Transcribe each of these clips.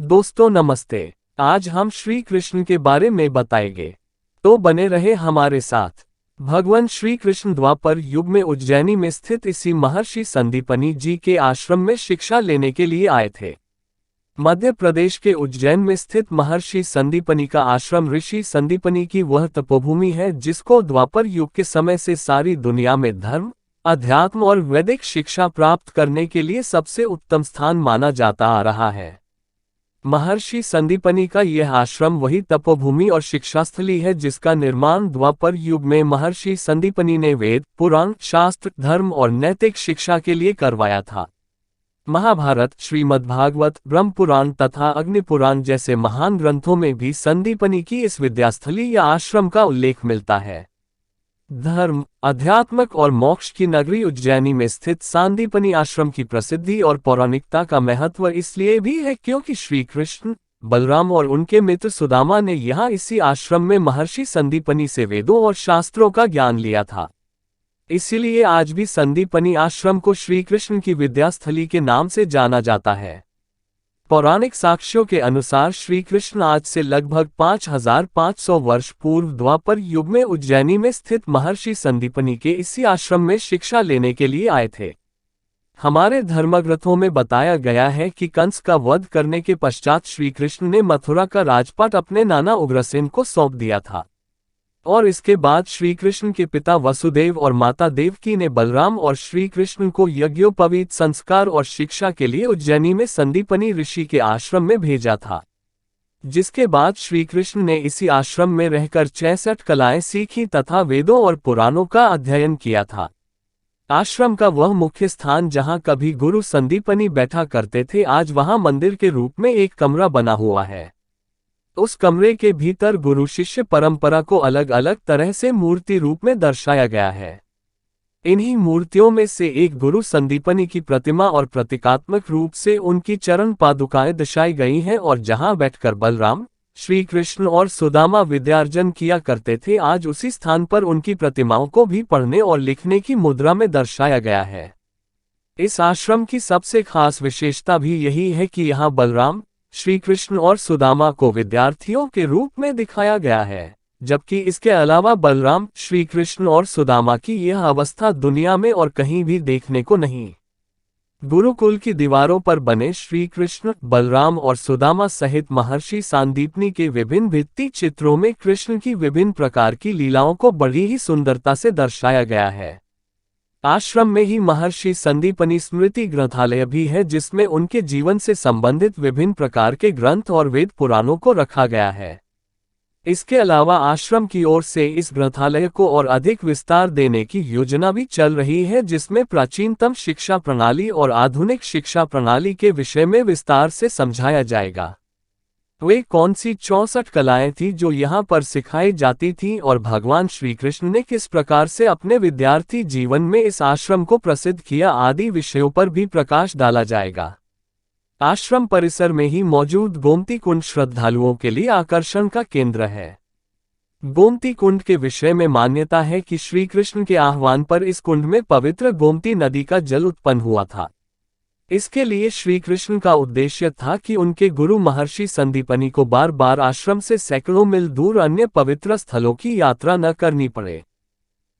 दोस्तों नमस्ते। आज हम श्री कृष्ण के बारे में बताएंगे, तो बने रहे हमारे साथ। भगवान श्री कृष्ण द्वापर युग में उज्जैनी में स्थित इसी महर्षि संदीपनी जी के आश्रम में शिक्षा लेने के लिए आए थे। मध्य प्रदेश के उज्जैन में स्थित महर्षि संदीपनी का आश्रम ऋषि संदीपनी की वह तपोभूमि है जिसको द्वापर युग के समय से सारी दुनिया में धर्म, अध्यात्म और वैदिक शिक्षा प्राप्त करने के लिए सबसे उत्तम स्थान माना जाता आ रहा है। महर्षि संदीपनी का यह आश्रम वही तपोभूमि और शिक्षास्थली है जिसका निर्माण द्वापर युग में महर्षि संदीपनी ने वेद, पुराण, शास्त्र, धर्म और नैतिक शिक्षा के लिए करवाया था। महाभारत, श्रीमद्भागवत, ब्रह्म पुराण तथा अग्नि पुराण जैसे महान ग्रंथों में भी संदीपनी की इस विद्यास्थली या आश्रम का उल्लेख मिलता है। धर्म, अध्यात्मक और मोक्ष की नगरी उज्जैनी में स्थित सांदीपनी आश्रम की प्रसिद्धि और पौराणिकता का महत्व इसलिए भी है क्योंकि श्री कृष्ण, बलराम और उनके मित्र सुदामा ने यहाँ इसी आश्रम में महर्षि संदीपनी से वेदों और शास्त्रों का ज्ञान लिया था। इसीलिए आज भी संदीपनी आश्रम को श्री कृष्ण की विद्यास्थली के नाम से जाना जाता है। पौराणिक साक्ष्यों के अनुसार श्री कृष्ण आज से लगभग 5500 वर्ष पूर्व द्वापर युग में उज्जैनी में स्थित महर्षि संदीपनी के इसी आश्रम में शिक्षा लेने के लिए आए थे। हमारे धर्मग्रंथों में बताया गया है कि कंस का वध करने के पश्चात श्री कृष्ण ने मथुरा का राजपाट अपने नाना उग्रसेन को सौंप दिया था और इसके बाद श्री कृष्ण के पिता वसुदेव और माता देवकी ने बलराम और श्री कृष्ण को यज्ञोपवीत संस्कार और शिक्षा के लिए उज्जैनी में संदीपनी ऋषि के आश्रम में भेजा था, जिसके बाद श्री कृष्ण ने इसी आश्रम में रहकर 66 कलाएं सीखी तथा वेदों और पुराणों का अध्ययन किया था। आश्रम का वह मुख्य स्थान जहां कभी गुरु संदीपनी बैठा करते थे, आज वहां मंदिर के रूप में एक कमरा बना हुआ है। उस कमरे के भीतर गुरु शिष्य परंपरा को अलग अलग तरह से मूर्ति रूप में दर्शाया गया है। इन्हीं मूर्तियों में से एक गुरु संदीपनी की प्रतिमा और प्रतीकात्मक रूप से उनकी चरण पादुकाएं दर्शाई गई हैं और जहां बैठकर बलराम, श्री कृष्ण और सुदामा विद्यार्जन किया करते थे, आज उसी स्थान पर उनकी प्रतिमाओं को भी पढ़ने और लिखने की मुद्रा में दर्शाया गया है। इस आश्रम की सबसे खास विशेषता भी यही है कि यहाँ बलराम, श्री कृष्ण और सुदामा को विद्यार्थियों के रूप में दिखाया गया है, जबकि इसके अलावा बलराम, श्री कृष्ण और सुदामा की यह अवस्था दुनिया में और कहीं भी देखने को नहीं। गुरुकुल की दीवारों पर बने श्री कृष्ण, बलराम और सुदामा सहित महर्षि सांदीपनी के विभिन्न भित्ति चित्रों में कृष्ण की विभिन्न प्रकार की लीलाओं को बड़ी ही सुंदरता से दर्शाया गया है। आश्रम में ही महर्षि संदीपनी स्मृति ग्रंथालय भी है जिसमें उनके जीवन से संबंधित विभिन्न प्रकार के ग्रंथ और वेद पुराणों को रखा गया है। इसके अलावा आश्रम की ओर से इस ग्रंथालय को और अधिक विस्तार देने की योजना भी चल रही है, जिसमें प्राचीनतम शिक्षा प्रणाली और आधुनिक शिक्षा प्रणाली के विषय में विस्तार से समझाया जाएगा। वे कौन सी 64 कलाएं थी जो यहाँ पर सिखाई जाती थीं और भगवान श्री कृष्ण ने किस प्रकार से अपने विद्यार्थी जीवन में इस आश्रम को प्रसिद्ध किया आदि विषयों पर भी प्रकाश डाला जाएगा। आश्रम परिसर में ही मौजूद गोमती कुंड श्रद्धालुओं के लिए आकर्षण का केंद्र है। गोमती कुंड के विषय में मान्यता है कि श्री कृष्ण के आह्वान पर इस कुंड में पवित्र गोमती नदी का जल उत्पन्न हुआ था। इसके लिए श्री कृष्ण का उद्देश्य था कि उनके गुरु महर्षि संदीपनी को बार बार आश्रम से सैकड़ों मील दूर अन्य पवित्र स्थलों की यात्रा न करनी पड़े,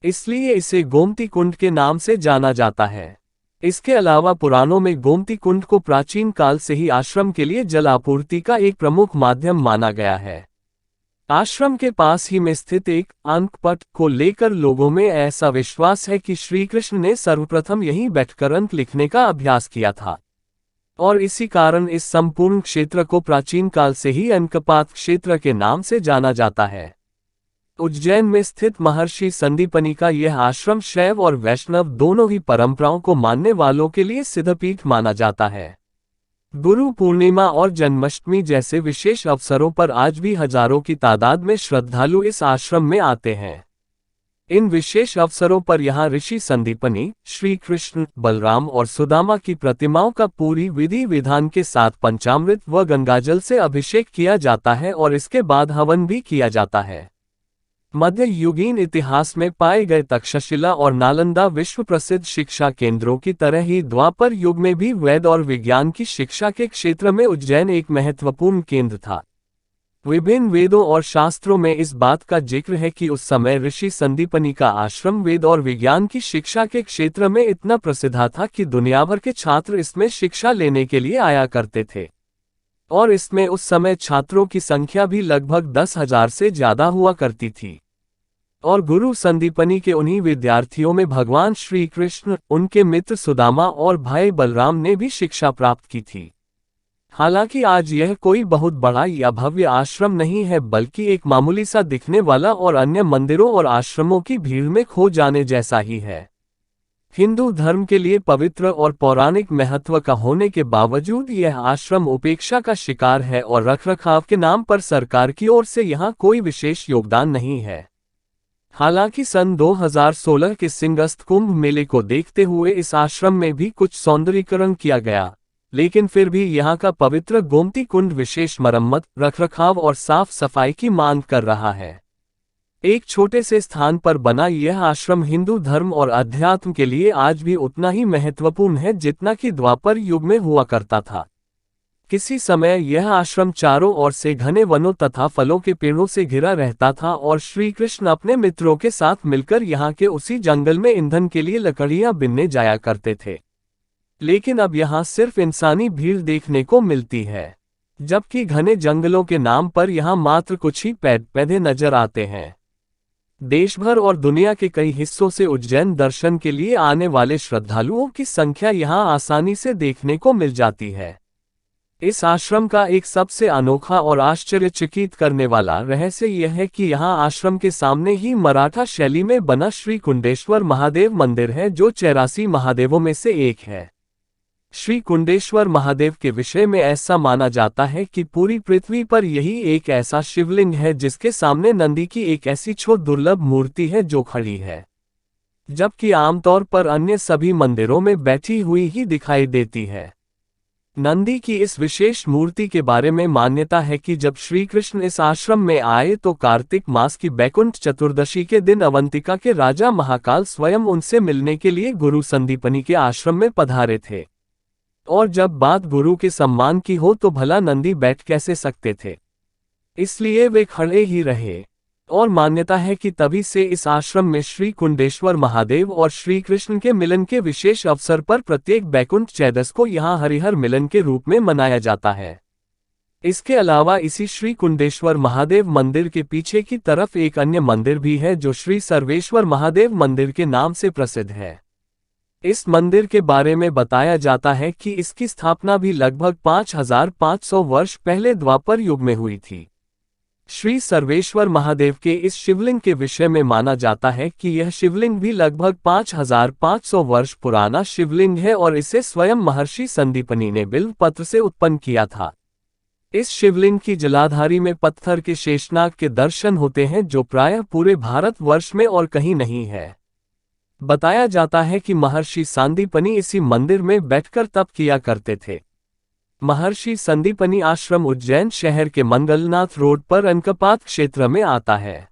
इसलिए इसे गोमती कुंड के नाम से जाना जाता है। इसके अलावा पुराणों में गोमती कुंड को प्राचीन काल से ही आश्रम के लिए जल आपूर्ति का एक प्रमुख माध्यम माना गया है। आश्रम के पास ही में स्थित एक अंकपट को लेकर लोगों में ऐसा विश्वास है कि श्री कृष्ण ने सर्वप्रथम यहीं बैठकर अंक लिखने का अभ्यास किया था और इसी कारण इस संपूर्ण क्षेत्र को प्राचीन काल से ही अंकपात क्षेत्र के नाम से जाना जाता है। उज्जैन में स्थित महर्षि संदीपनी का यह आश्रम शैव और वैष्णव दोनों ही परंपराओं को मानने वालों के लिए सिद्धपीठ माना जाता है। गुरु पूर्णिमा और जन्माष्टमी जैसे विशेष अवसरों पर आज भी हजारों की तादाद में श्रद्धालु इस आश्रम में आते हैं। इन विशेष अवसरों पर यहाँ ऋषि संदीपनी, श्री कृष्ण, बलराम और सुदामा की प्रतिमाओं का पूरी विधि विधान के साथ पंचामृत व गंगाजल से अभिषेक किया जाता है और इसके बाद हवन भी किया जाता है। मध्ययुगीन इतिहास में पाए गए तक्षशिला और नालंदा विश्व प्रसिद्ध शिक्षा केंद्रों की तरह ही द्वापर युग में भी वेद और विज्ञान की शिक्षा के क्षेत्र में उज्जैन एक महत्वपूर्ण केंद्र था। विभिन्न वेदों और शास्त्रों में इस बात का जिक्र है कि उस समय ऋषि संदीपनी का आश्रम वेद और विज्ञान की शिक्षा के क्षेत्र में इतना प्रसिद्ध था कि दुनिया भर के छात्र इसमें शिक्षा लेने के लिए आया करते थे, और इसमें उस समय छात्रों की संख्या भी लगभग 10,000 से ज्यादा हुआ करती थी। और गुरु संदीपनी के उन्हीं विद्यार्थियों में भगवान श्री कृष्ण, उनके मित्र सुदामा और भाई बलराम ने भी शिक्षा प्राप्त की थी। हालांकि आज यह कोई बहुत बड़ा या भव्य आश्रम नहीं है, बल्कि एक मामूली सा दिखने वाला और अन्य मंदिरों और आश्रमों की भीड़ में खो जाने जैसा ही है। हिंदू धर्म के लिए पवित्र और पौराणिक महत्व का होने के बावजूद यह आश्रम उपेक्षा का शिकार है और रखरखाव के नाम पर सरकार की ओर से यहाँ कोई विशेष योगदान नहीं है। हालांकि सन 2016 के सिंहस्थ कुंभ मेले को देखते हुए इस आश्रम में भी कुछ सौंदर्यीकरण किया गया, लेकिन फिर भी यहाँ का पवित्र गोमती कुंड विशेष मरम्मत, रखरखाव और साफ सफाई की मांग कर रहा है। एक छोटे से स्थान पर बना यह आश्रम हिंदू धर्म और अध्यात्म के लिए आज भी उतना ही महत्वपूर्ण है जितना कि द्वापर युग में हुआ करता था। किसी समय यह आश्रम चारों ओर से घने वनों तथा फलों के पेड़ों से घिरा रहता था और श्री कृष्ण अपने मित्रों के साथ मिलकर यहाँ के उसी जंगल में ईंधन के लिए लकड़ियां बिनने जाया करते थे। लेकिन अब यहाँ सिर्फ इंसानी भीड़ देखने को मिलती है, जबकि घने जंगलों के नाम पर यहाँ मात्र कुछ ही पेड़ पौधे नजर आते हैं। देश भर और दुनिया के कई हिस्सों से उज्जैन दर्शन के लिए आने वाले श्रद्धालुओं की संख्या यहाँ आसानी से देखने को मिल जाती है। इस आश्रम का एक सबसे अनोखा और आश्चर्यचकित करने वाला रहस्य यह है कि यहाँ आश्रम के सामने ही मराठा शैली में बना श्री कुंडेश्वर महादेव मंदिर है, जो 84 महादेवों में से एक है। श्री कुंडेश्वर महादेव के विषय में ऐसा माना जाता है कि पूरी पृथ्वी पर यही एक ऐसा शिवलिंग है जिसके सामने नंदी की एक ऐसी छोटी दुर्लभ मूर्ति है जो खड़ी है, जबकि आमतौर पर अन्य सभी मंदिरों में बैठी हुई ही दिखाई देती है। नंदी की इस विशेष मूर्ति के बारे में मान्यता है कि जब श्री कृष्ण इस आश्रम में आए तो कार्तिक मास की बैकुंठ चतुर्दशी के दिन अवंतिका के राजा महाकाल स्वयं उनसे मिलने के लिए गुरु संदीपनी के आश्रम में पधारे थे। और जब बात गुरु के सम्मान की हो तो भला नंदी बैठ कैसे सकते थे, इसलिए वे खड़े ही रहे। और मान्यता है कि तभी से इस आश्रम में श्री कुंडेश्वर महादेव और श्री कृष्ण के मिलन के विशेष अवसर पर प्रत्येक बैकुंठ चतुर्दशी को यहाँ हरिहर मिलन के रूप में मनाया जाता है। इसके अलावा इसी श्री कुंडेश्वर महादेव मंदिर के पीछे की तरफ एक अन्य मंदिर भी है जो श्री सर्वेश्वर महादेव मंदिर के नाम से प्रसिद्ध है। इस मंदिर के बारे में बताया जाता है कि इसकी स्थापना भी लगभग 5500 वर्ष पहले द्वापर युग में हुई थी। श्री सर्वेश्वर महादेव के इस शिवलिंग के विषय में माना जाता है कि यह शिवलिंग भी लगभग 5500 वर्ष पुराना शिवलिंग है और इसे स्वयं महर्षि संदीपनी ने बिल्व पत्र से उत्पन्न किया था। इस शिवलिंग की जलाधारी में पत्थर के शेषनाग के दर्शन होते हैं जो प्रायः पूरे भारतवर्ष में और कहीं नहीं है। बताया जाता है कि महर्षि संदीपनी इसी मंदिर में बैठकर तप किया करते थे। महर्षि संदीपनी आश्रम उज्जैन शहर के मंगलनाथ रोड पर अनकपात क्षेत्र में आता है।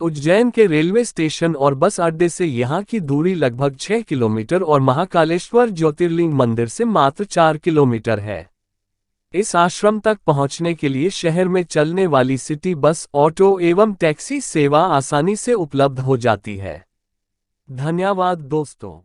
उज्जैन के रेलवे स्टेशन और बस अड्डे से यहाँ की दूरी लगभग 6 किलोमीटर और महाकालेश्वर ज्योतिर्लिंग मंदिर से मात्र 4 किलोमीटर है। इस आश्रम तक पहुँचने के लिए शहर में चलने वाली सिटी बस, ऑटो एवं टैक्सी सेवा आसानी से उपलब्ध हो जाती है। धन्यवाद दोस्तों।